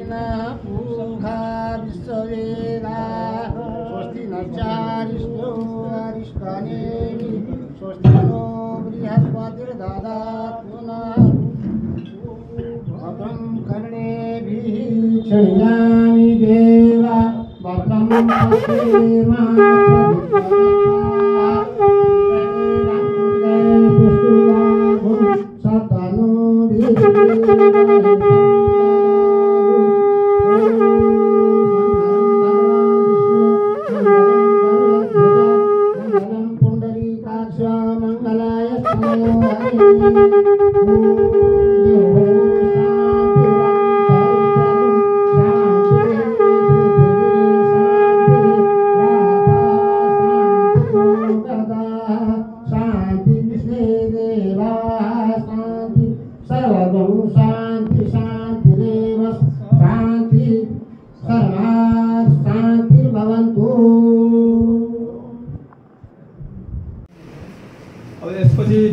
पूषा विश्ववेदा स्वस्ति नचारिष्णो अरिष्टनेमि स्वस्ति नो बृहस्पतिर्दधातु नः भद्रं कर्णेभिः शृणुयामि देवा भद्रं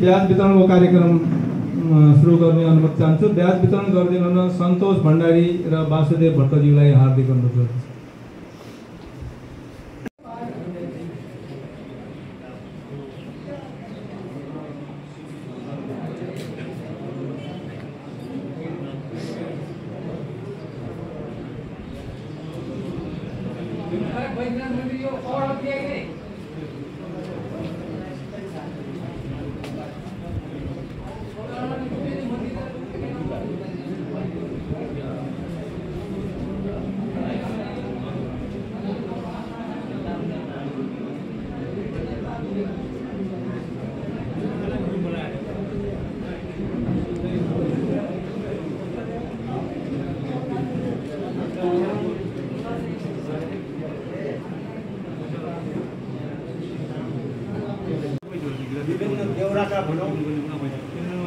ब्याज वितरणको कार्यक्रम सुरु गर्ने अनुमति चाहन्छु। ब्याज वितरण गरिदिनु हुन सन्तोष भण्डारी र वासुदेव भट्टज्यूलाई हार्दिक अनुरोध गर्दछु।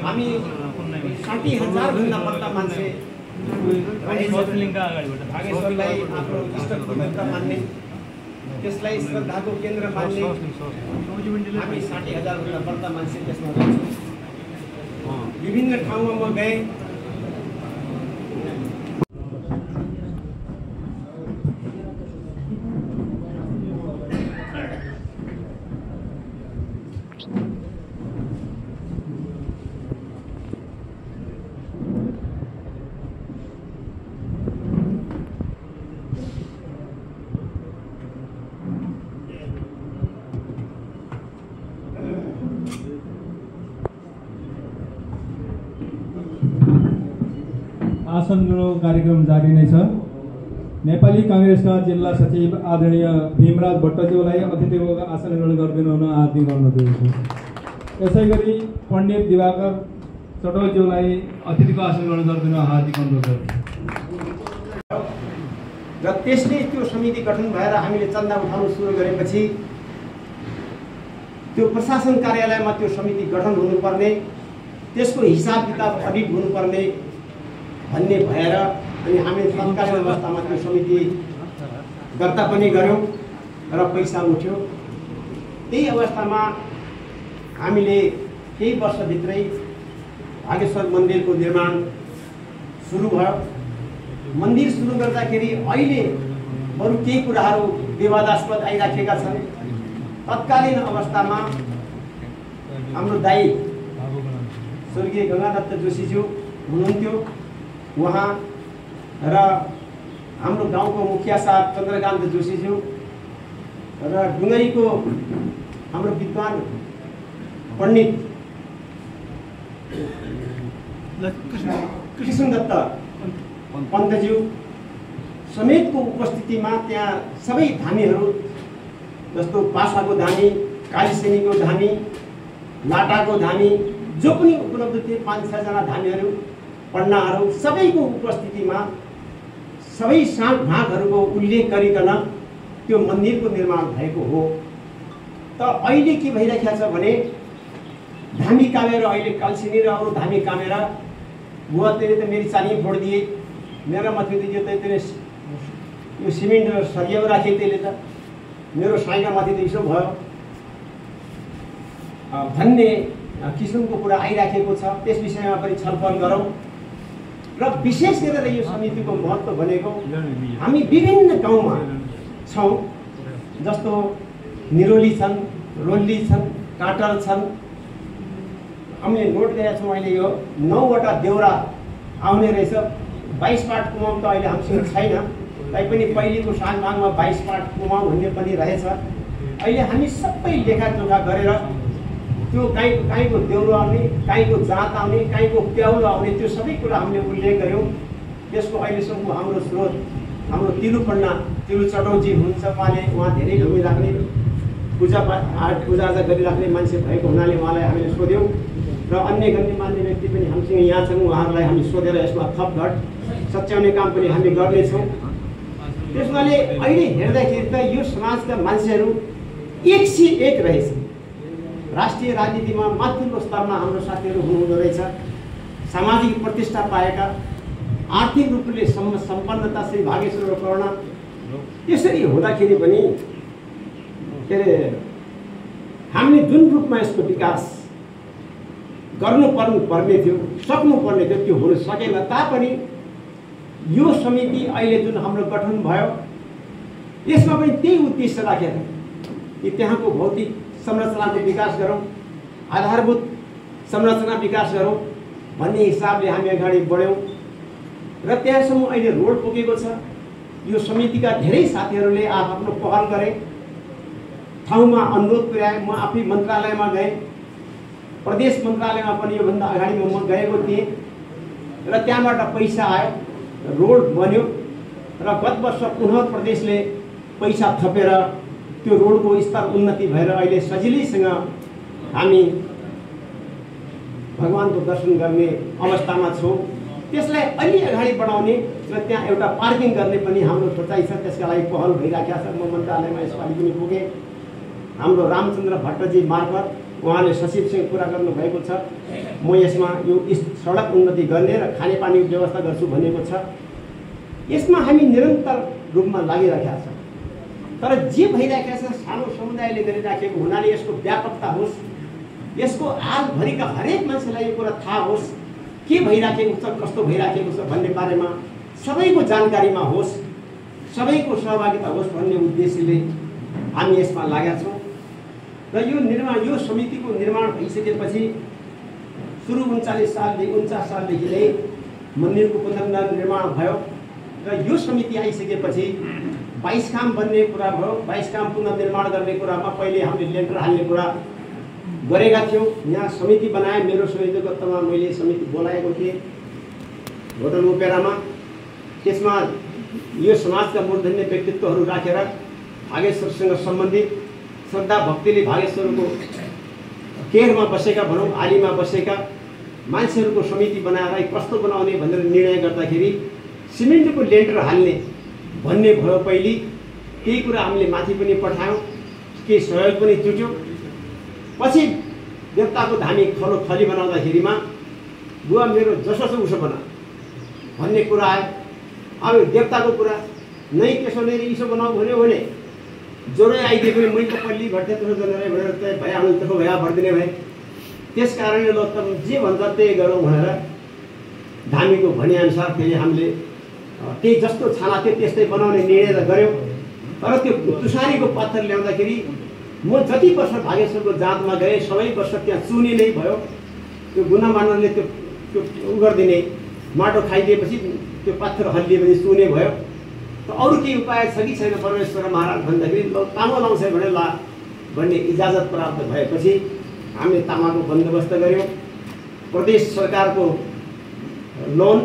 हामी 60,000 भन्दा बढ्ता मान्छे भागेश्वरलाई आफ्नो इष्टदेवता मान्ने, त्यसलाई श्रद्धाको केन्द्र मान्ने हामी 60,000 भन्दा बढ्ता मान्छे त्यसमा रहन्छौँ। विभिन्न ठाउँमा म गएँ, आसन ग्रहण कार्यक्रम जारी नै छ। नेपाली कांग्रेसका जिल्ला सचिव आदरणीय भीमराज भट्टज्यूलाई अतिथिको आसन ग्रहण गरिदिनु हुन हार्दिक अनुरोध गर्दछु। यसैगरी पण्डित दिवाकर चटोलज्यूलाई अतिथिको आसन ग्रहण गरिदिनु हार्दिक अनुरोध गर्दछु। र त्यसले त्यो समिति गठन भएर हामीले चन्दा उठाउन सुरु गरेपछि त्यो प्रशासन कार्यालयमा त्यो समिति गठन हुनुपर्ने, त्यसको हिसाब किताब अडिट हुनुपर्ने भन्ने भएर अनि हामी तत्कालीन अवस्थामा त्यो समिति दर्ता पनि गऱ्यौँ र पैसा उठ्यो। त्यही अवस्थामा हामीले केही वर्षभित्रै भागेश्वर मन्दिरको निर्माण सुरु भयो। मन्दिर सुरु गर्दाखेरि अहिले बरु केही कुराहरू विवादास्पद आइराखेका छन्। तत्कालीन अवस्थामा हाम्रो दाइ स्वर्गीय गङ्गादत्त जोशीज्यू हुनुहुन्थ्यो, उहाँ र हाम्रो गाउँको मुखिया साहब चन्द्रकान्त जोशीज्यू र डुङ्गरीको हाम्रो विद्वान पण्डित कृष्णदत्त पन्तज्यू समेतको उपस्थितिमा त्यहाँ सबै धामीहरू जस्तो पासाको धामी, कालीसेनीको धामी, लाटाको धामी जो पनि उपलब्ध थिए 5-6 जना धामीहरू, पण्डाहरू सबैको उपस्थितिमा सबै साँठ भागहरूको उल्लेख गरिकन त्यो मन्दिरको निर्माण भएको हो। त अहिले के भइरहेको छ भने धामी कामेर अहिले कालसिनी र अरू धामी कामेर बुवा तेरे त मेरी चानी फोड दिए, मेरा माथि त यो त तेरे यो सिमेन्ट र सरियाउ राखे, त्यसले त मेरो साइना माथि त यसो भयो भन्ने किसिमको कुरा आइराखेको छ। त्यस विषयमा पनि छलफल गरौँ। र विशेष गरेर यो समितिको महत्त्व भनेको हामी विभिन्न गाउँमा छौँ, जस्तो निरोली छन्, रोल्ली छन्, काटल छन्। हामीले नोट गरेका छौँ अहिले यो 9वटा देउरा आउने रहेछ। 22 पाट कुमाउँ त अहिले हामीसँग छैन, तैपनि पहिलेको सालभागमा 22 पाट कुमाउँ भन्ने पनि रहेछ। अहिले हामी सबै लेखाजोखा गरेर त्यो काहीँको देउरो आउने, काहीँको जात आउने, काहीँको प्याउलो आउने, त्यो सबै कुरा हामीले उल्लेख गऱ्यौँ। त्यसको अहिलेसम्म हाम्रो स्रोत हाम्रो तिलु चटौजी हुनुहुन्छ। उहाँ धेरै घुमिराख्ने पूजाआजा गरिराख्ने मान्छे भएको हुनाले उहाँलाई हामीले सोध्यौँ र अन्य गण्यमान्य व्यक्ति पनि हामीसँग यहाँ छन्। उहाँहरूलाई हामी सोधेर यसमा थपघट सच्याउने काम पनि हामी गर्नेछौँ। त्यसमाले अहिले हेर्दाखेरि त यो समाजका मान्छेहरू एक से एक रहेछ। राष्ट्रिय राजनीतिमा माथिल्लो स्तरमा हाम्रो साथीहरू हुनुहुँदो रहेछ, सामाजिक प्रतिष्ठा पाएका, आर्थिक रूपले सम्पन्नता श्री भागेश्वर करुणा। यसरी हुँदाखेरि पनि के अरे हामीले जुन रूपमा यसको विकास गर्नुपर्ने थियो, सक्नुपर्ने थियो, त्यो हुन सकेन। तापनि यो समिति अहिले जुन हाम्रो गठन भयो, यसमा पनि त्यही उद्देश्य राखेर कि त्यहाँको भौतिक संरचनाको विकास गरौँ, आधारभूत संरचना विकास गरौँ भन्ने हिसाबले हामी अगाडि बढ्यौँ र त्यहाँसम्म अहिले रोड पुगेको छ। यो समितिका धेरै साथीहरूले आफ्नो पहल गरे, ठाउँमा अनुरोध पुर्याए। म आफै मन्त्रालयमा गएँ, प्रदेश मन्त्रालयमा पनि योभन्दा अगाडि म गएको थिएँ र त्यहाँबाट पैसा आयो, रोड बन्यो र गत वर्ष पुनः प्रदेशले पैसा थपेर त्यो रोडको स्तर उन्नति भएर अहिले सजिलैसँग हामी भगवानको दर्शन गर्ने अवस्थामा छौँ। त्यसलाई अलि अगाडि बढाउने र त्यहाँ एउटा पार्किङ गर्ने पनि हाम्रो सोचाइ छ। त्यसका लागि पहल भइराखेको छ। म मन्त्रालयमा यसपालि पनि पुगेँ। हाम्रो रामचन्द्र भट्टजी मार्फत उहाँले सचिवसँग कुरा गर्नुभएको छ। म यसमा यो सडक उन्नति गर्ने र खानेपानीको व्यवस्था गर्छु भनेको छ। यसमा हामी निरन्तर रूपमा लागिराखेका छौँ। तर जे भइराखेको छ सानो समुदायले गरिराखेको हुनाले यसको व्यापकता होस्, यसको आजभरिका हरेक मान्छेलाई यो कुरा थाहा होस्, के भइराखेको छ, कस्तो भइराखेको छ भन्ने बारेमा सबैको जानकारीमा होस्, सबैको सहभागिता होस् भन्ने उद्देश्यले हामी यसमा लागेका छौँ। र यो समितिको निर्माण भइसकेपछि सुरु 49 सालदेखि नै मन्दिरको पुनर्निर्माण भयो र यो समिति आइसकेपछि 22 काम बन्ने कुरा भयो। 22 काम पुनर्निर्माण गर्ने कुरामा पहिले हामीले लेन्टर हाल्ने कुरा गरेका थियौँ। यहाँ समिति बनाए, मेरो संयोजकत्वमा मैले समिति बोलाएको थिएँ होटल ओपेरामा। त्यसमा यो समाजका मूर्धन्य व्यक्तित्वहरू राखेर भागेश्वरसँग सम्बन्धित श्रद्धा भक्तिले भागेश्वरको केयरमा बसेका भनौँ, आलीमा बसेका मान्छेहरूको समिति बनाएर कस्तो बनाउने भनेर निर्णय गर्दाखेरि सिमेन्टको लेन्टर हाल्ने भन्ने भयो। पहिले केही कुरा हामीले माथि पनि पठायौँ, केही सहयोग पनि जुट्यो। पछि देवताको धामी खली बनाउँदाखेरिमा बुवा मेरो जसो छ उसो बना भन्ने कुरा आयो। अब देवताको कुरा नै त्यसो नै इसो बनाऊ भन्यो भने ज्वरो आइदिए पनि मैले पल्ली भट्टे त्यसो गरेर भनेर चाहिँ भइहाल्नु, त्यसो भइहाल्यो भरिदिने भए। त्यस कारणले ल त जे भन्छ त्यही गरौँ भनेर धामीको भनिअनुसार फेरि हामीले त्यही जस्तो छाना थियो त्यस्तै बनाउने निर्णय त गऱ्यौँ। तर त्यो तुसारीको पत्थर ल्याउँदाखेरि म जति वर्ष भागेश्वरको जाँचमा गएँ सबै वर्ष त्यहाँ चुने नै भयो। त्यो गुनामानले त्यो उ गरिदिने, माटो खाइदिएपछि त्यो पत्थर हल्लिएपछि चुने भयो। त अरू केही उपाय छ कि छैन परमेश्वर महाराज भन्दाखेरि तामा लाउँछ भने ला भन्ने इजाजत प्राप्त भएपछि हामीले तामाको बन्दोबस्त गऱ्यौँ। प्रदेश सरकारको लोन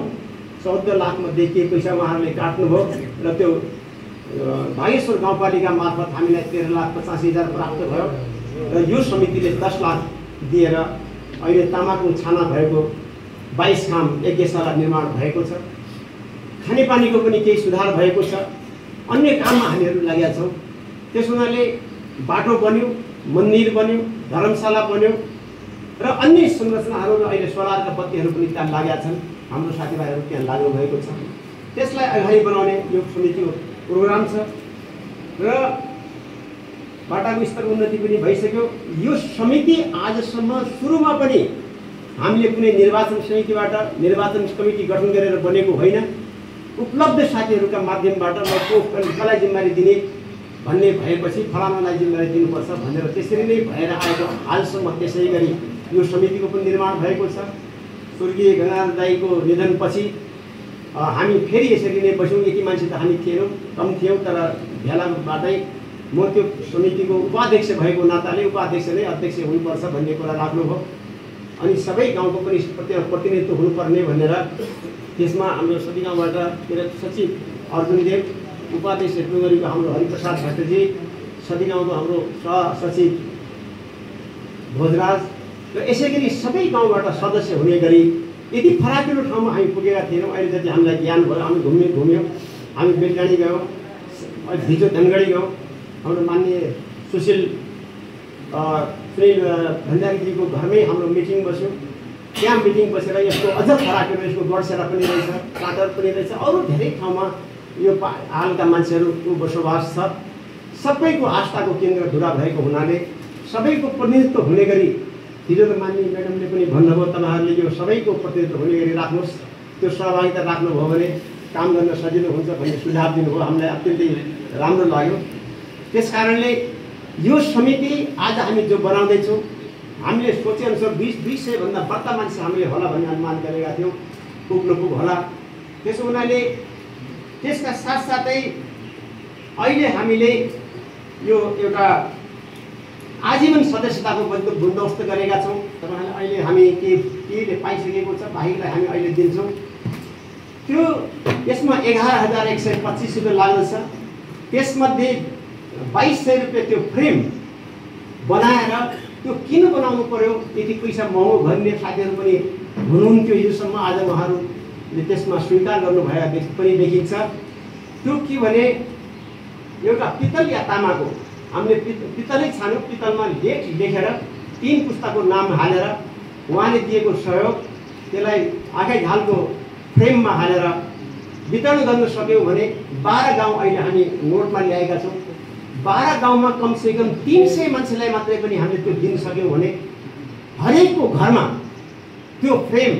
14 लाखमध्ये केही पैसा उहाँहरूले काट्नुभयो र त्यो भागेश्वर गाउँपालिका मार्फत हामीलाई 13,85,000 प्राप्त भयो र यो समितिले 10 लाख दिएर अहिले तामाको छाना भएको 22 काम यज्ञशाला निर्माण भएको छ। खानेपानीको पनि केही सुधार भएको छ। अन्य काममा हामीहरू लागेका छौँ। त्यस हुनाले बाटो बन्यो, मन्दिर बन्यो, धर्मशाला बन्यो र अन्य संरचनाहरू अहिले सोलरका बत्तीहरू पनि त्यहाँ लागेका छन्। हाम्रो साथीभाइहरू त्यहाँ लाग्नु भएको छ। त्यसलाई अगाडि बनाउने यो समितिको प्रोग्राम छ र बाटाको स्तर उन्नति पनि भइसक्यो। यो समिति आजसम्म सुरुमा पनि हामीले कुनै निर्वाचन समितिबाट निर्वाचन कमिटी गठन गरेर बनेको होइन। उपलब्ध साथीहरूका माध्यमबाट कसलाई जिम्मेवारी दिने भन्ने भएपछि फलानालाई जिम्मेवारी दिनुपर्छ भनेर त्यसरी नै भएर आएको हालसम्म त्यसै गरी यो समितिको पनि निर्माण भएको छ। स्वर्गीय गङ्गाधर दाईको निधनपछि हामी फेरि यसरी नै बस्यौँ। यति मान्छे त हामी थिएनौँ, कम थियौँ, तर भेलाबाटै म त्यो समितिको उपाध्यक्ष भएको नाताले उपाध्यक्ष नै अध्यक्ष हुनुपर्छ भन्ने कुरा राख्नुभयो। अनि सबै गाउँको पनि प्रतिनिधित्व हुनुपर्ने भनेर त्यसमा हाम्रो सदी गाउँबाट मेरो सचिव अर्जुन देव, उपाध्यक्ष डुङ्गरीको हाम्रो हरिप्रसाद भट्टजी, सदी गाउँको हाम्रो सहसचिव भोजराज र यसै गरी सबै गाउँबाट सदस्य हुने गरी यति फराकिलो ठाउँमा हामी पुगेका थिएनौँ। अहिले जति हामीलाई ज्ञान भयो, हामी घुम्यौँ, हामी बेलडाँडी गयौँ, भिजो धनगढी गयौँ, हाम्रो माननीय सुशील भण्डारीजीको घरमै हाम्रो मिटिङ बस्यो। त्यहाँ मिटिङ बसेर यसको अझ फराकिलो यसको गडसेरा पनि रहेछ, काँटर पनि रहेछ, अरू धेरै ठाउँमा यो हालका मान्छेहरूको बसोबास छ। सबैको आस्थाको केन्द्र धुरा भएको हुनाले सबैको प्रतिनिधित्व हुने गरी हिजो त माननीय म्याडमले पनि भन्नुभयो, तपाईँहरूले यो सबैको प्रतिनिधित्व हुने गरी राख्नुहोस्, त्यो सहभागिता राख्नुभयो भने काम गर्न सजिलो हुन्छ भन्ने सुझाव दिनुभयो। हामीलाई अत्यन्तै राम्रो लाग्यो। त्यस कारणले यो समिति आज हामी जो बनाउँदैछौँ, हामीले सोचेअनुसार 200 भन्दा बढ्ता मान्छे हामीले होला भन्ने अनुमान गरेका थियौँ, पुग्नुपुग होला। त्यसो हुनाले त्यसका साथसाथै अहिले हामीले यो एउटा आजीवन सदस्यताको बन्दोबस्त गरेका छौँ। तपाईँहरूले अहिले हामी केले पाइसकेको छ, बाहेकलाई हामी अहिले दिन्छौँ। त्यो यसमा 11,125 रुपियाँ लाग्दछ। त्यसमध्ये 2,200 रुपियाँ त्यो फ्रेम बनाएर त्यो किन बनाउनु पर्यो, यति पैसा महँगो भन्ने साथीहरू पनि हुनुहुन्थ्यो हिजोसम्म। आज उहाँहरूले त्यसमा स्वीकार गर्नुभएको पनि देखिन्छ। त्यो के भने एउटा पित्तल या तामाको हामीले पित्तलै छान्यौँ, पित्तलमा लेखेर 3 पुस्ताको नाम हालेर उहाँले दिएको सहयोग त्यसलाई आँखै झालको फ्रेममा हालेर वितरण गर्न सक्यौँ भने 12 गाउँ अहिले हामी नोटमा ल्याएका छौँ। 12 गाउँमा कमसेकम 300 मान्छेलाई मात्रै पनि हामीले त्यो दिन सक्यौँ भने हरेकको घरमा त्यो फ्रेम,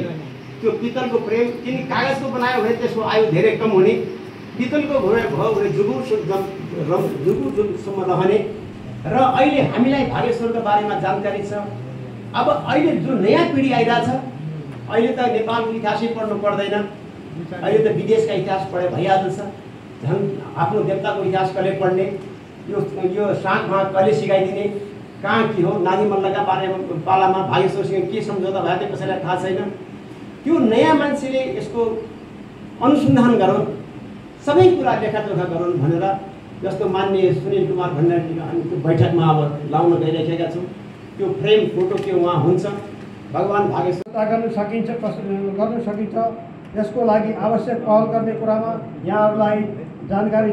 त्यो पित्तलको फ्रेम, किन कागजको बनायो भने त्यसको आयु धेरै कम हुने, पित्तलको भयो भने जुगुसम्म रहने। र अहिले हामीलाई भागेश्वरको बारेमा जानकारी छ। अब अहिले जो नयाँ पिँढी आइरहेछ, अहिले त नेपालको इतिहासै पढ्नु पर्दैन, अहिले त विदेशका इतिहास पढे भइहाल्छ। झन् आफ्नो देवताको इतिहास कसले पढ्ने, यो साँझमा कसले सिकाइदिने, कहाँ के हो, नानी मल्लका बारेमा पालामा भागेश्वरसँग के सम्झौता भयो त्यो कसैलाई थाहा छैन। त्यो नयाँ मान्छेले यसको अनुसन्धान गरौँ, सबै कुरा लेखाजोखा गरौँ भनेर जस्तो माननीय सुनिल कुमार भण्डारीजीका हामी त्यो बैठकमा अब लाउन गइरहेका छौँ। त्यो फ्रेम फोटो के उहाँ हुन्छ, भगवान् भागेश्वर गर्नु सकिन्छ। यसको लागि आवश्यक पहल गर्ने कुरामा यहाँहरूलाई जानकारी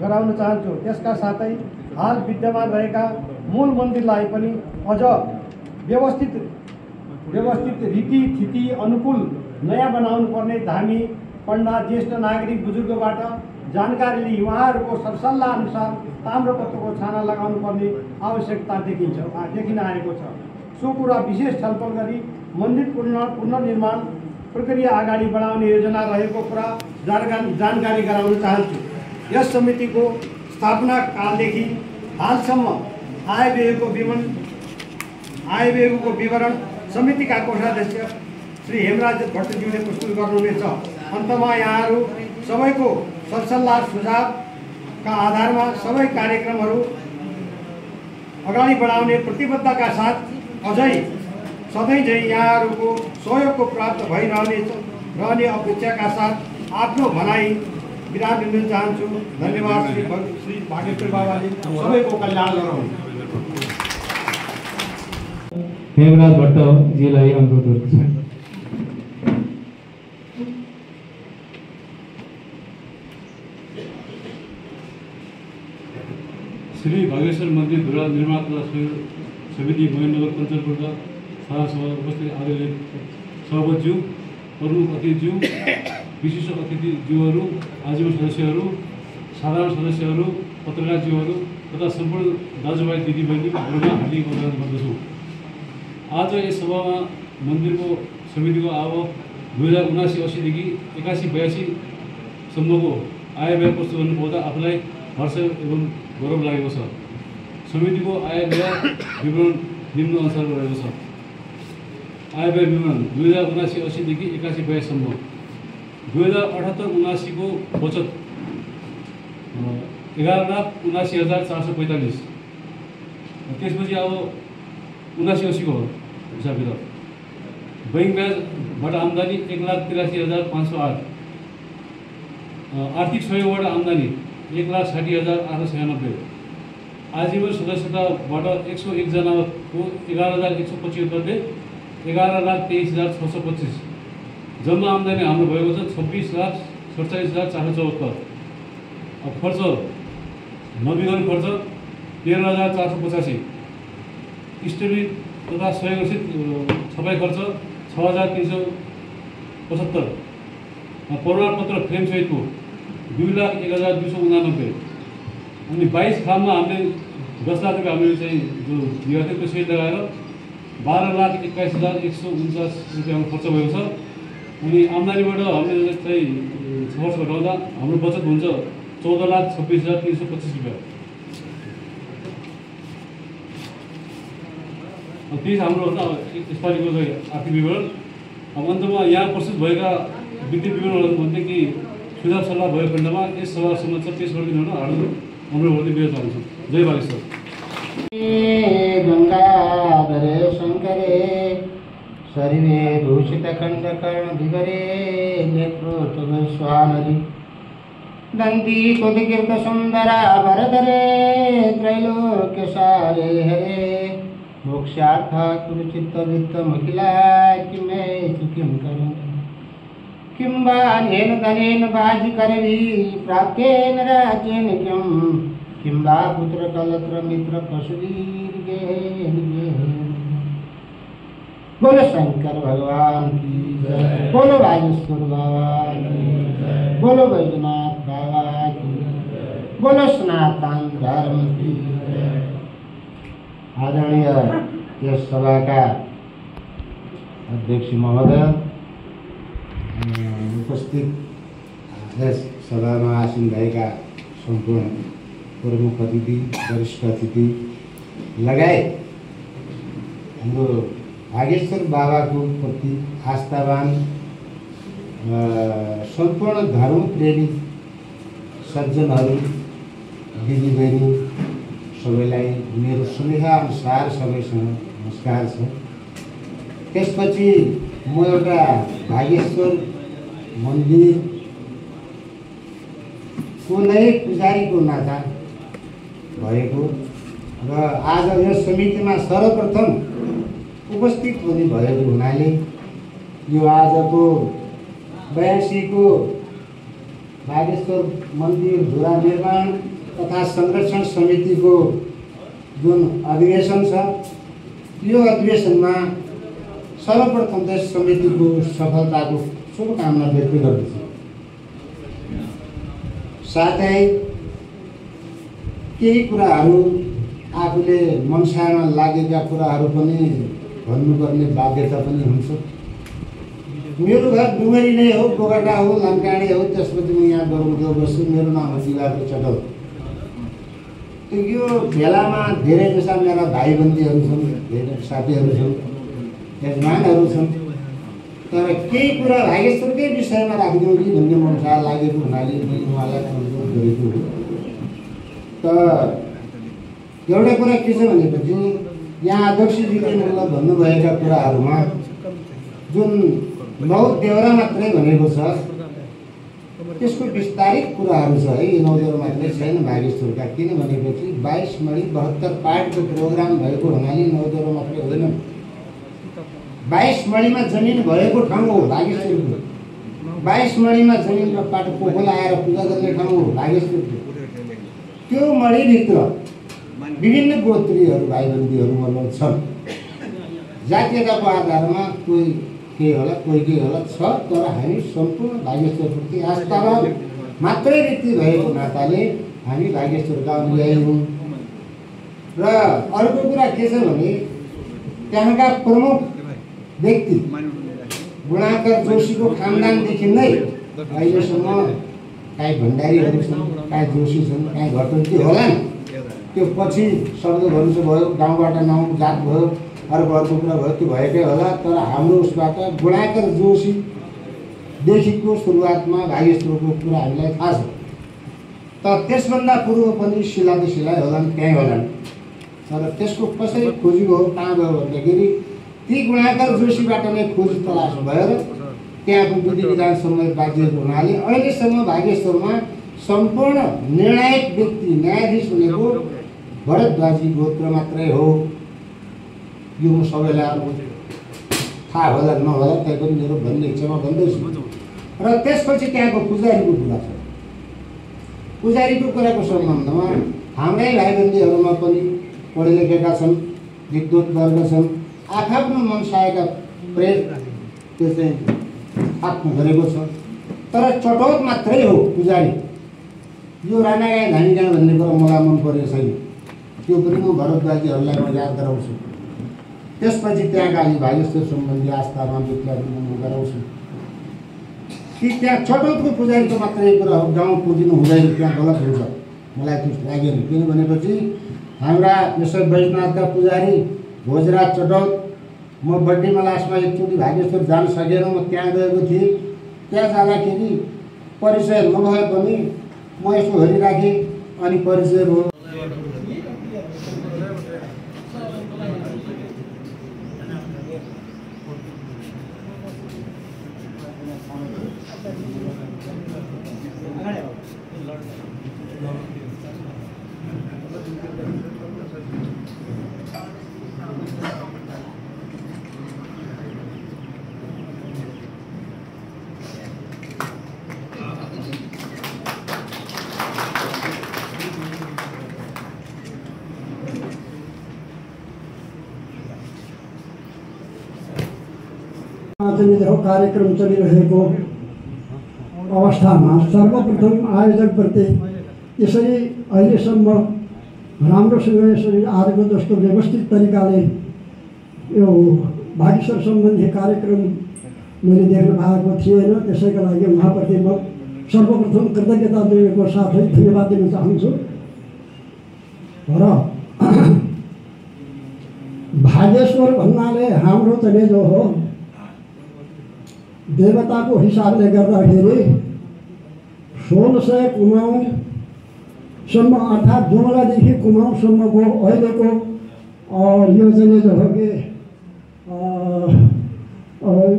गराउन चाहन्छु। त्यसका साथै हाल विद्यमान रहेका मूल मन्दिरलाई पनि अझ व्यवस्थित रीतिथिति अनुकूल नयाँ बनाउनु पर्ने धामी पण्डा ज्येष्ठ नागरिक बुजुर्गबाट जानकारी लिई उहाँहरूको सरसल्लाह अनुसार ताम्रपत्रको छाना लगाउनु पर्ने आवश्यकता देखिन आएको छ। सो कुरा विशेष छलफल गरी मन्दिर पुनर्निर्माण प्रक्रिया अगाडि बढाउने योजना रहेको कुरा जानकारी गराउन चाहन्छु। यस समितिको स्थापना कालदेखि हालसम्म आय व्ययको विवरण समितिका कोषाध्यक्ष श्री हेमराज भट्टज्यूले प्रस्तुत गर्नुहुनेछ। अन्तमा यहाँहरू सबैको सरसल्लाह सुझावका आधारमा सबै कार्यक्रमहरू अगाडि बढाउने प्रतिबद्धताका साथ अझै सधैँझै यहाँहरूको सहयोगको प्राप्त रहने अपेक्षाका साथ आफ्नो भनाइ विराम दिन चाहन्छु। धन्यवाद। श्री भागेश्वर बाबाले सबैको कल्याण गराउन्। हेमराज भट्टजीलाई अनुरोध गर्दछु। श्री भागेश्वर मन्दिर धुरा निर्माण समिति गोविन्दनगर कञ्चनपुर सभासभा उपस्थित आदरणीय सभापतिज्यू, प्रमुख अतिथिज्यू, विशिष्ट अतिथिज्यूहरू, आजीवन सदस्यहरू, साधारण सदस्यहरू, पत्रकारज्यूहरू तथा सम्पूर्ण दाजुभाइ दिदीबहिनीहरूको हार्दिक अभिनन्दन गर्दछु। आज यस सभामा मन्दिरको समितिको अब 2079-80देखि 81-82सम्मको आय व्यय प्रस्तुत गर्नु पाउँदा आफूलाई हर्ष एवं गौरव लागेको छ। समितिको आय व्यय विवरण निम्न अनुसार रहेको छ। आय व्यय विवरण 2079-80देखि 81-82सम्म 2078-79 को बचत 11,79,445। त्यसपछि अब 79-80 को हिसाब किताब। बैंक ब्याजबाट आम्दानी 1,83,508। आर्थिक सहयोगबाट आम्दानी 1,60,896। आजीवन सदस्यताबाट 101 जनाको 11,175ले 11,23,625। जम्मा आम्दानी हाम्रो भएको छ 26,47,474। खर्च नवीकरण खर्च 13,485। इस्टिमेट तथा सहयोगसित छपाई खर्च 6,375। प्रमाणपत्र फ्रेम सहितको 2,01,289। अनि 22 खाममा हामीले 10 लाख रुपियाँ हामीले चाहिँ जो दिएको थियो त्यो सहित लगाएर 12,21,149 रुपियाँको खर्च भएको छ। अनि आम्दानीबाट हामीले चाहिँ खर्च घटाउँदा हाम्रो बचत हुन्छ 14,26,325 रुपियाँ। त्यही हाम्रो यसपालिको आर्थिक विवरण। अब अन्तमा यहाँ प्रस्तुत भएका वित्तीय विवरणहरूमध्ये कि सुझाव सल्लाह भएको खण्डमा यस सभा समक्ष पेश गरिदिनु हुन अनुरोध गर्दै बिदा चाहन्छु। जय बालेश्वर। गंगाधरे शंकरे सर्वे भूषित खंड कर्ण दिगरे नेत्रोत्तम स्वानरि दंती कुदकीर्त सुंदरा वरदरे त्रैलोक्य सारे हरे मोक्षार्थ कुरुचित्त वित्त महिला किम करूं किंबा नेन धनेन बाजी करवी प्राप्तेन राज्येन किंबा पुत्र कलत्र मित्र पशुवीर गेन। बोलो शंकर भगवान की जय। बोलो बागेश्वर बाबा की जय। बोलो बैजनाथ बाबा की जय। बोलो सनातन धर्म की जय। आदरणीय यस सभा का अध्यक्ष महोदय, उपस्थित यस सभामा आसीन भएका सम्पूर्ण प्रमुख अतिथि, वरिष्ठ अतिथि लगायत हाम्रो भागेश्वर बाबाको प्रति आस्थावान सम्पूर्ण धर्म प्रेमी सज्जनहरू, दिदीबहिनी सबैलाई मेरो स्नेहअनुसार सबैसँग नमस्कार छ। त्यसपछि म एउटा भागेश्वर मन्दिरको नै पुजारीको नाता भएको र आज यस समितिमा सर्वप्रथम उपस्थित हुने भएको हुनाले यो आजको 82 को भागेश्वर मन्दिर धुरा निर्माण तथा संरक्षण समितिको जुन अधिवेशन छ, यो अधिवेशनमा सर्वप्रथम त्यस समितिको सफलताको शुभकामना व्यक्त गर्दछु। साथै केही कुराहरू आफूले मनसायमा लागेका कुराहरू पनि भन्नुपर्ने बाध्यता पनि हुन्छ। मेरो घर डुङ्गरी नै हो, बोगटा हो, लङ्काडे हो, त्यसपछि म यहाँ गरौँदेव बस्छु। मेरो नाम हो दिवाकर चटल। यो भेलामा धेरै जसा मेरा भाइबन्धीहरू छन्, धेरै साथीहरू छन्, यजमानहरू छन्। तर केही कुरा भागेश्वरकै विषयमा राखिदिउँ कि भन्ने मनसा लागेको हुनाले मैले उहाँलाई अनुरोध गरेको हो। त एउटा कुरा के छ भनेपछि यहाँ अध्यक्षजीले मलाई भन्नुभएका कुराहरूमा जुन 9 देउरा मात्रै भनेको छ, त्यसको विस्तारित कुराहरू छ है। 9 देउरा मात्रै छैन भागेश्वरका, किन भनेपछि 22 मणि 72 पाठको प्रोग्राम भएको हुनाले 9 देउरा मात्रै होइन। 22 मणिमा जमिन भएको ठाउँ हो भागेश्वरको। 22 मणिमा जमिन र पाठ पोखोला आएर पूजा गर्ने ठाउँ हो भागेश्वरको। त्यो मणिभित्र विभिन्न गोत्रीहरू भाइबन्धीहरू मतलब छन्। जातीयताको आधारमा कोही के होला, कोही के होला छ, तर हामी सम्पूर्ण भागेश्वरप्रति आस्थावान मात्रै रीति भएको नाताले हामी भागेश्वरका अनुयायी हौँ। र अर्को कुरा के छ भने त्यहाँका प्रमुख व्यक्ति गुणाकर जोशीको खानदानदेखि नै अहिलेसम्म काहीँ भण्डारीहरू छन्, काहीँ जोशी छन्, काहीँ घटन्ती होला नि। त्यो पछि शब्द भन्छ भयो, गाउँबाट नाउँ जात भयो, अर्को कुरा भयो, त्यो भएकै होला। तर हाम्रो उसबाट गुणाकर जोशीदेखिको सुरुवातमा भागेश्वरको कुरा हामीलाई थाहा छ। तर त्यसभन्दा पूर्व पनि शिला त शिला होलान्, त्यहीँ होलान्। तर त्यसको कसरी खोजिएको हो, कहाँ गयो भन्दाखेरि ती गुणाकर जोशीबाट नै खोजी तलास भएर त्यहाँको विधि विधान समय बाजिएको हुनाले अहिलेसम्म भागेश्वरमा सम्पूर्ण निर्णायक व्यक्ति न्यायाधीश भनेको भरद्वाजी गोत्र मात्रै हो। यो म सबैलाई थाहा होला नहोला, तैपनि मेरो भन्ने इच्छामा भन्दैछु। र त्यसपछि त्यहाँको पुजारीको कुरा छ। पुजारीको कुराको सम्बन्धमा हाम्रै भाइबन्धीहरूमा पनि पढे लेखेका छन्, विद्वत वर्ग छन्, आफ्नो मनसायका प्रेत त्यो चाहिँ आफ्नो गरेको छ। तर चटौत मात्रै हो पुजारी। यो राणागाई धानीगाई भन्ने कुरा मलाई मन परेको छैन। त्यो पनि म भरद्वाजीहरूलाई म याद गराउँछु। त्यसपछि त्यहाँका भागेश्वर सम्बन्धी आस्थामा विद्यार्थी म गराउँछु कि त्यहाँ चटौतको पुजारीको मात्रै कुरा हो, गाउँ पुजिनु हुँदैन, त्यहाँ गलत हुन्छ। मलाई त्यस्तो लागेन। किन भनेपछि हाम्रा यसो वैजनाथका पुजारी भोजराज चटौत, म बड्डीमा लास्टमा एकचोटि भागेश्वर जान सकेन, म त्यहाँ गएको थिएँ। त्यहाँ जाँदाखेरि परिचय नभए पनि म यसो हेरिराखेँ, अनि परिचय भयो। कार्यक्रम चलिरहेको अवस्थामा सर्वप्रथम आयोजकप्रति यसरी अहिलेसम्म राम्रोसँग यसरी आजको जस्तो व्यवस्थित तरिकाले यो भागेश्वर सम्बन्धी कार्यक्रम मैले देख्नु भएको थिएन। त्यसैका लागि उहाँप्रति म सर्वप्रथम कृतज्ञता दिनुको साथै धन्यवाद दिन चाहन्छु। र भागेश्वर भन्नाले हाम्रो चाहिँ जो हो देवताको हिसाबले गर्दाखेरि 1600 कुमाउँसम्म अर्थात् जुम्लादेखि कुमाउँसम्मको अहिलेको यो चाहिँ जो हो कि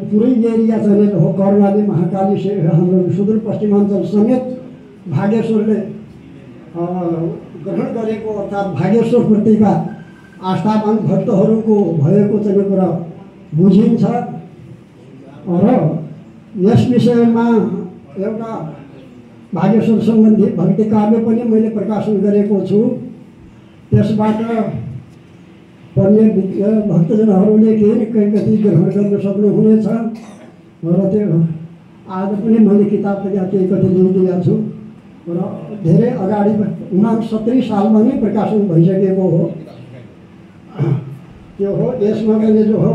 पुरै एरिया चाहिँ जो हो कर्णाली महाकाली से हाम्रो सुदूरपश्चिमाञ्चल समेत भागेश्वरले ग्रहण गरेको अर्थात् भागेश्वरप्रतिका आस्थावान भक्तहरूको भएको चाहिँ कुरा बुझिन्छ। र यस विषयमा एउटा भागेश्वर सम्बन्धी भक्ति काव्य पनि मैले प्रकाशन गरेको छु। त्यसबाट पनि भक्तजनहरूले केही न कति ग्रहण गर्न सक्नुहुनेछ। र त्यो आज पनि मैले किताब पनि केही कति लेखिदिएको छु र धेरै अगाडि 69 सालमा नै प्रकाशन भइसकेको हो। त्यो हो यसमा मैले जो हो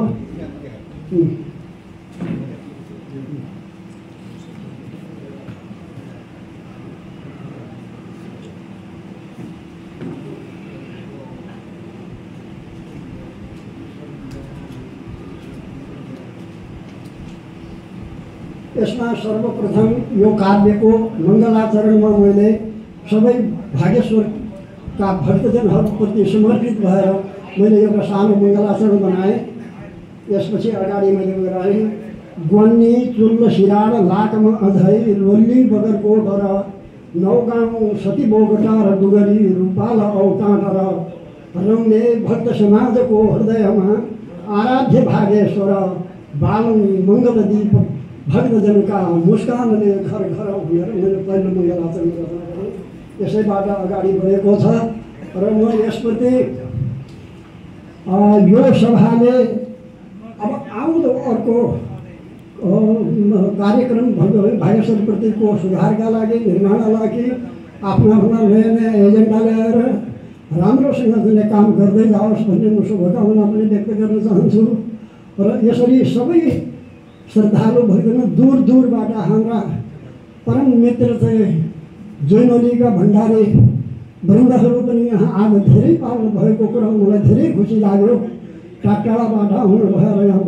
यसमा सर्वप्रथम यो काव्यको मङ्गलाचरणमा मैले सबै भागेश्वरका भक्तजनहरूप्रति समर्पित भएर मैले एउटा सानो मङ्गलाचरण बनाएँ। यसपछि अगाडि मैले गराएँ ग्वन्नी चुल्ल सिराड लाटम अझै लोल्ली बगरकोट र नौगाउँ सती बोगटा र डुगरी रूपाल औकाट र रङ्ने भक्त समाजको हृदयमा आराध्य भागेश्वर बालुङ मङ्गलदीप भक्तजनका मुस्कानले घर घर भनेर मैले पहिलो मङ्गलाचरण गरेँ। यसैबाट अगाडि बढेको छ र म यसप्रति यो सभाले अब आउँदो अर्को कार्यक्रम भागेश्वरप्रतिको सुधारका लागि निर्माणका लागि आफ्ना नयाँ नयाँ एजेन्डा ल्याएर राम्रोसँग चाहिँ काम गर्दै जाओस् भन्ने म शुभकामना पनि व्यक्त गर्न चाहन्छु। र यसरी सबै श्रद्धालु भइकन दूर दूरबाट हाम्रा परम मित्र चाहिँ जैनलीका भण्डारी वृन्दहरू पनि यहाँ आज धेरै पाउनु भएको कुरा मलाई धेरै खुसी लाग्यो। टाढाबाट आउनु भएर यहाँ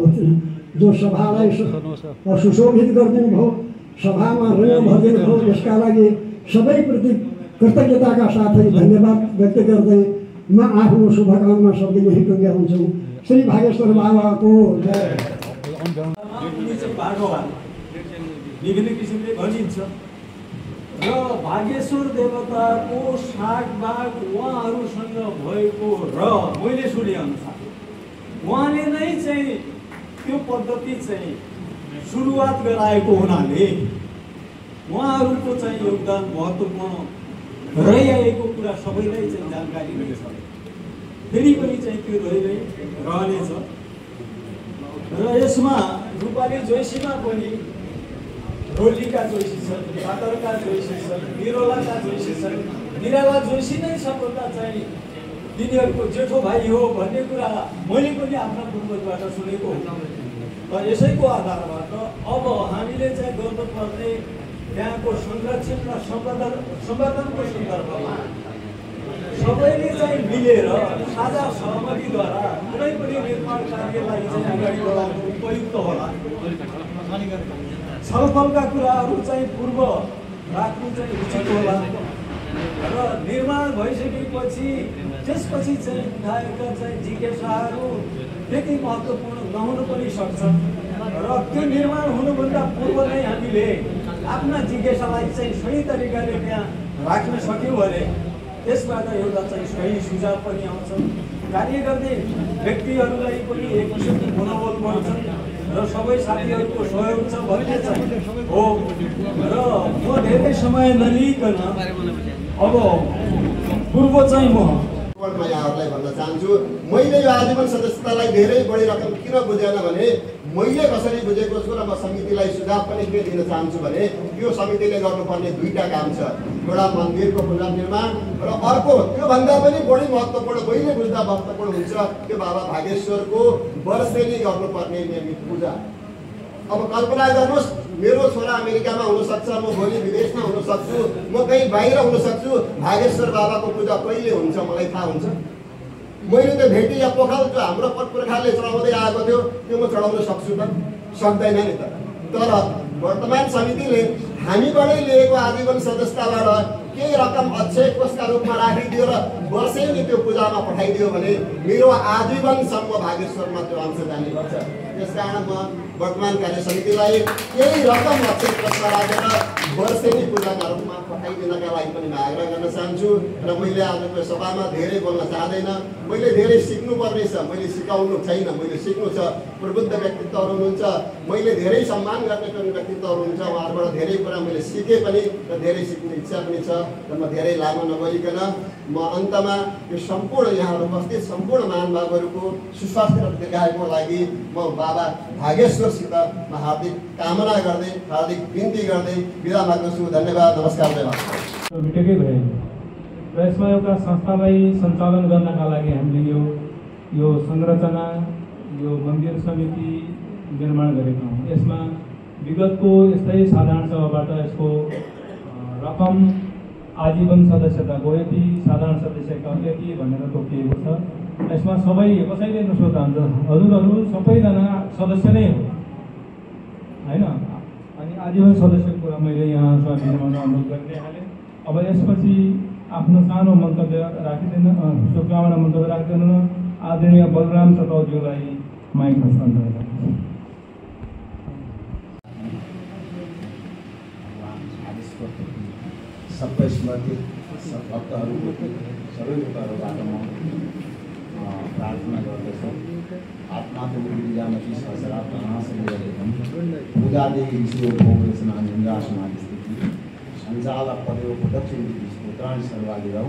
जो सभालाई सुशोभित गरिदिनु भयो, सभामा रङ भरिदिनु भयो, यसका लागि सबैप्रति कृतज्ञताका साथै धन्यवाद व्यक्त गर्दै म आफ्नो शुभकामना शब्द यही टुङ्ग्याउँछु। श्री भागेश्वर बाबाको जय। विभिन्न किसिमले भनिन्छ र भागेश्वर देवताको सागबाग उहाँहरूसँग भएको र मैले सुनेअनुसार उहाँले नै चाहिँ त्यो पद्धति चाहिँ सुरुवात गराएको हुनाले उहाँहरूको चाहिँ योगदान महत्त्वपूर्ण रहिआएको कुरा सबैलाई चाहिँ जानकारी नै छ। फेरि पनि चाहिँ त्यो रहनेछ र यसमा रूपाली जोशीमा पनि रोलीका जोशी छन्, भातरका जोशी छन्, निरोलाका जोशी छन्, निराला जोशी नै सबभन्दा चाहिँ तिनीहरूको जेठो भाइ हो भन्ने कुरा मैले पनि आफ्ना पूर्वजबाट सुनेको हो। र यसैको आधारबाट अब हामीले चाहिँ गर्नुपर्ने त्यहाँको संरक्षण र सम्वर्धनको सन्दर्भमा सबैले चाहिँ मिलेर साझा सहमतिद्वारा कुनै पनि निर्माण कार्यलाई चाहिँ अगाडि बढाउनु उपयुक्त होला। छलफलका कुराहरू चाहिँ पूर्व राख्नु चाहिँ उचित होला र निर्माण भइसकेपछि त्यसपछि चाहिँ उठाएका चाहिँ जिज्ञासाहरू त्यति महत्त्वपूर्ण नहुन पनि सक्छन् र त्यो निर्माण हुनुभन्दा पूर्व नै हामीले आफ्ना जिज्ञासालाई चाहिँ सही तरिकाले त्यहाँ राख्न सक्यौँ भने त्यसबाट एउटा चाहिँ सही सुझाव पनि आउँछ। कार्य गर्ने व्यक्तिहरूलाई पनि एक किसिमको मनोबल बढ्छ र सबै साथीहरूको सहयोग छ भन्ने चाहिँ हो। र म धेरै समय नलिकन अब पूर्व चाहिँ म यहाँहरूलाई भन्न चाहन्छु, मैले यो आजीवन सदस्यतालाई धेरै बढी रकम किन बुझेन भने मैले कसरी बुझेको छु र म समितिलाई सुझाव पनि के दिन चाहन्छु भने यो समितिले गर्नुपर्ने दुईटा काम छ। एउटा मन्दिरको पुनर्निर्माण र अर्को त्योभन्दा पनि बढी महत्त्वपूर्ण मैले बुझ्दा महत्त्वपूर्ण हुन्छ त्यो बाबा भागेश्वरको वर्षेनी गर्नुपर्ने नियमित पूजा। अब कल्पना गर्नुहोस्, मेरो छोरा अमेरिकामा हुनसक्छ, म भोलि विदेशमा हुनसक्छु, म कहीँ बाहिर हुनसक्छु, भागेश्वर बाबाको पूजा कहिले हुन्छ मलाई थाहा हुन्छ? मैले त्यो भेटी या पोखल जो हाम्रो पुर्खाले चढाउँदै आएको थियो त्यो म चढाउन सक्छु त? सक्दैन नि त। तर वर्तमान समितिले हामीबाटै लिएको आजीवन सदस्यताबाट केही रकम अक्षय कोषका रूपमा राखिदियो र वर्षेनी त्यो पूजामा पठाइदियो भने मेरो आजीवनसम्म भागेश्वरमा त्यो अंश जाने गर्छ। त्यसकारण म वर्तमान कार्य समितिलाई केही रकम अक्षय कोषमा राखेर वर्षेनी पूजाका रूपमा पठाइदिनका लागि पनि म आग्रह गर्न चाहन्छु। र मैले आजको सभामा धेरै बोल्न चाहदैन, मैले धेरै सिक्नुपर्ने छ, मैले सिकाउनु छैन, मैले सिक्नु छ। प्रबुद्ध व्यक्तित्वहरू हुनुहुन्छ, मैले धेरै सम्मान गर्ने पनि व्यक्तित्वहरू हुन्छ, उहाँहरूबाट धेरै कुरा मैले सिकेँ पनि र धेरै सिक्ने इच्छा पनि छ। र म धेरै लामो नगरिकन म अन्तमा यो सम्पूर्ण यहाँहरू उपस्थित सम्पूर्ण महानुभावहरूको सुस्वास्थ्य र दीर्घायुको लागि म बाबा भागेश्वरसित म हार्दिक कामना गर्दै हार्दिक बिन्ती गर्दै बिदा माग्दछु। धन्यवाद, नमस्कार, जय भारत। भेटेकै भयो र यसमा एउटा संस्थालाई सञ्चालन गर्नका लागि हामीले यो संरचना, यो मन्दिर समिति निर्माण गरेका हौँ। यसमा विगतको यस्तै साधारण सभाबाट यसको रकम आजीवन सदस्यताको यति, साधारण सदस्यता यति भनेर तोकिएको छ। यसमा सबै कसैले नसोध्दा हुन्छ, हजुरहरू सबैजना सदस्य नै हो होइन। अनि आजीवन सदस्यको कुरा मैले यहाँ स्वाधीनमा अनुरोध गर्दै हालेँ। अब यसपछि आफ्नो सानो मन्तव्य राखिदिनु, शुभकामना मन्तव्य राखिदिनु न आदरणीय बलराम चटौज्यूलाई माइक हस्तान्तरण गर्नु। सबै समर्पित भक्तहरूको सबै लोकहरूबाट म प्रार्थना गर्दछु। आत्माको गिरिजामती सहस्रा प्रणासनिगरेकं पूजादेवी ऋषियो भोगरचना निन्द्रासनादि स्थिति सञ्जाल पदयो प्रदक्षिणिति स्तोत्राणि सर्वागिरौ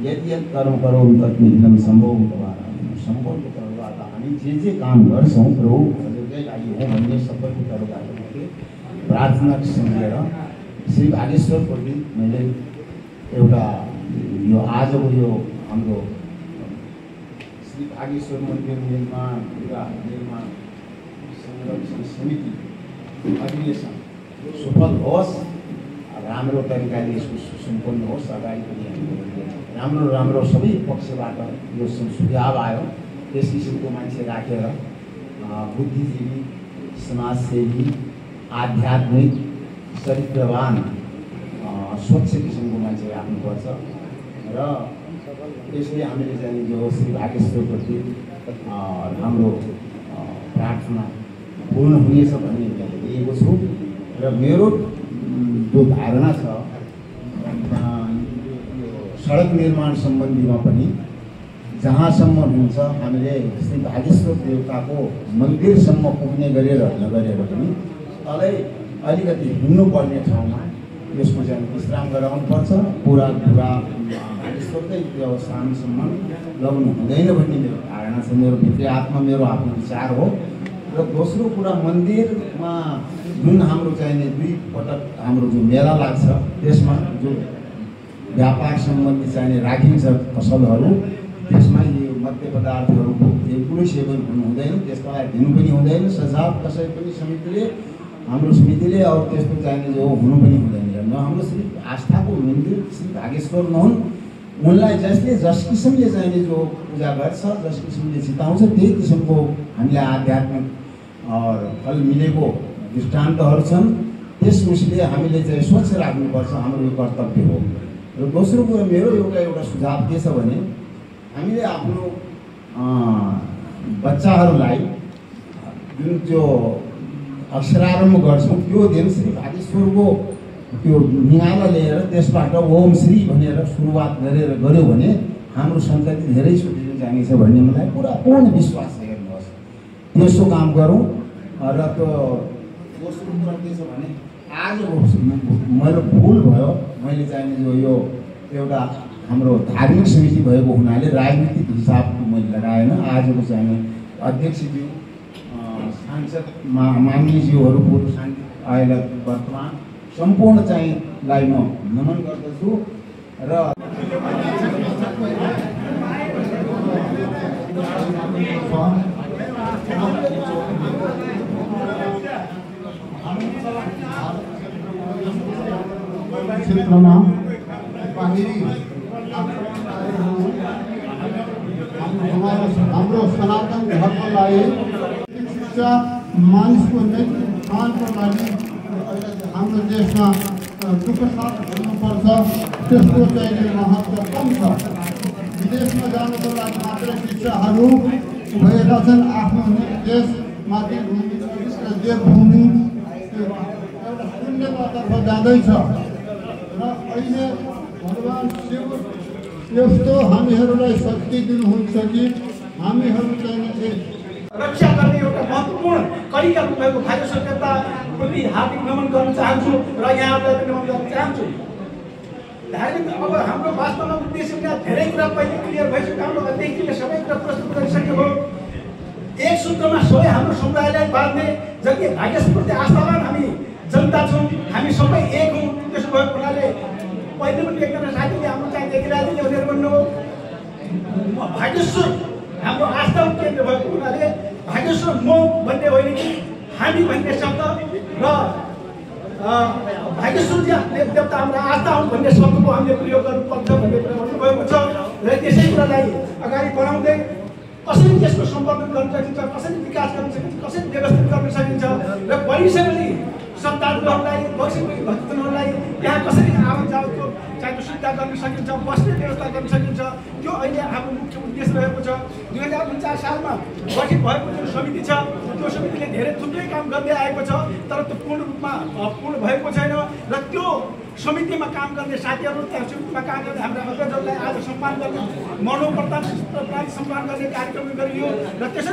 यदि यत् कर्म करो तत्निधनं सम्भव भवारा सम्भव तरुबाट हामी जे काम गर्छौँ प्रभु हजुरकै लागि हो भन्ने सबैको तरुबाट प्रार्थना सम्झेर श्री भागेश्वरप्रति मैले एउटा यो आजको यो हाम्रो श्री भागेश्वर मन्दिर निर्माण संरक्षण समिति अधिवेशन सफल होस्, राम्रो तरिकाले यसको सुसम्पन्न होस्, अगाडि पनि हामीले राम्रो सबै पक्षबाट यो सुझाव आयो। त्यस किसिमको मान्छे राखेर बुद्धिजीवी, समाजसेवी, आध्यात्मिक, चरित्रवान, स्वच्छ किसिमको मान्छे राख्नुपर्छ र यसले हामीले चाहिँ जो श्री भागेश्वरप्रति हाम्रो प्रार्थना पूर्ण हुनेछ भन्ने लिएको छु। र मेरो जो धारणा छ सडक निर्माण सम्बन्धीमा पनि जहाँसम्म हुन्छ हामीले श्री भागेश्वर देवताको मन्दिरसम्म पुग्ने गरेर नगरेर पनि तलै अलिकति हिँड्नुपर्ने ठाउँमा यसको चाहिँ विश्राम गराउनुपर्छ। पुरा भागेश्वरकै देवस्थानसम्म लगाउनु हुँदैन भन्ने मेरो धारणा छ, मेरो भित्री आत्मा, मेरो आफ्नो विचार हो। र दोस्रो कुरा, मन्दिरमा जुन हाम्रो चाहिने 2 पटक हाम्रो जो मेला लाग्छ त्यसमा जो व्यापार सम्बन्धी चाहिने राखिन्छ पसलहरू, त्यसमा यो मद्य पदार्थहरूको कुनै सेवन हुनु हुँदैन, त्यसको लागि दिनु पनि हुँदैन सुझाव कसै पनि समितिले, हाम्रो समितिले। अब त्यस्तो चाहिने जो हुनु पनि हुँदैन। र हाम्रो श्री आस्थाको मन्दिर श्री भागेश्वर नहुन्, उनलाई जसले जस किसिमले चाहिने जो पूजा गर्छ, जस किसिमले चिताउँछ, त्यही किसिमको हामीलाई आध्यात्मिक फल मिलेको दृष्टान्तहरू छन्। त्यस उसले हामीले चाहिँ स्वच्छ राख्नुपर्छ, हाम्रो यो कर्तव्य हो। र दोस्रो कुरा मेरो एउटा सुझाव के छ भने हामीले आफ्नो बच्चाहरूलाई जुन त्यो अक्षरारम्भ गर्छौँ त्यो दिन श्री भागेश्वरको त्यो निगाला लिएर त्यसबाट ओम श्री भनेर सुरुवात गऱ्यो भने हाम्रो सन्तति धेरै सुटिन जानेछ भन्ने मलाई पुरा पूर्ण विश्वास छ। हेर्नुहोस्, त्यसो काम गरौँ। र त्यो दोस्रो कुरा के छ भने आज मेरो भुल भयो, मैले चाहिने जो यो एउटा हाम्रो धार्मिक समिति भएको हुनाले राजनीतिक हिसाबको मैले लगाएन। आजको चाहिने अध्यक्षज्यू, सांसद माननीयज्यूहरू, पूर्व सांसद अहिले वर्तमान सम्पूर्ण चाहिँलाई म नमन गर्दछु। र क्षेत्रमा बाहिरी हाम्रो सनातन धर्मलाई शिक्षा मानिसको नैतिक स्थानको लागि हाम्रो देशमा दुःखसाथ हुनुपर्छ। त्यसको चाहिँ महत्त्व कम छ। विदेशमा जानुको लागि मात्र शिक्षाहरू भएका छन्। आफ्नो देश मातृभूमि देवभूमि एउटा शून्यतातर्फ जाँदैछ। र अहिले भगवान् शिव यस्तो हामीहरूलाई शक्ति दिनुहुन्छ कि हामीहरू चाहिँ रक्षा गर्ने एउटा महत्त्वपूर्ण कलिका भएको भागेश्वर देवताप्रति हार्दिक नमन गर्न चाहन्छु र यहाँहरूलाई पनि नमन गर्न चाहन्छु। धार्मिक अब हाम्रो वास्तवमा उद्देश्य धेरै कुरा पहिले क्लियर भइसक्यो। हाम्रो अध्यक्षले सबै कुरा प्रस्तुत गरिसक्यो हो। एक सूत्रमा सबै हाम्रो समुदायलाई बाँध्ने जति भागेश्वरप्रति आस्थावान हामी जनता छौँ, हामी सबै एक हौँ। त्यसो भएको हुनाले पहिले पनि एकजना साथीले हाम्रो चाहिँ देखिरहेको थियो भनेर भन्नु हो। भागेश्वर हाम्रो आस्थाको केन्द्र भएको हुनाले भागेश्वर म भन्ने होइन कि हामी भन्ने शब्द र भागेश्वर देवता हाम्रो आस्था हुन् भन्ने शब्दको हामीले प्रयोग गर्नुपर्छ भन्ने कुरा भन्नुभएको छ। र त्यसै कुरालाई अगाडि बढाउँदै कसरी त्यसको सम्वर्धन गर्न सकिन्छ, कसरी विकास गर्न सकिन्छ, कसरी व्यवस्थित गर्न सकिन्छ र भविष्यले सन्तानहरूलाई भक्तजनहरूलाई त्यहाँ कसरी आवाज जावतको चाहिँ सुविधा गर्न सकिन्छ, बस्ने व्यवस्था गर्न सकिन्छ, त्यो अहिले हाम्रो मुख्य उद्देश्य रहेको छ। 2049 सालमा गठित भएको जुन समिति छ त्यो समितिले धेरै थुप्रै काम गर्दै आएको छ, तर त्यो पूर्ण रूपमा पूर्ण भएको छैन। र त्यो समितिमा काम गर्ने साथीहरू, त्यहाँ समितिमा काम गर्ने हाम्रा अध्यक्षहरूलाई आज सम्मान गर्ने मरणोपरान्त सम्मान गर्ने कार्यक्रम गरियो। र त्यसै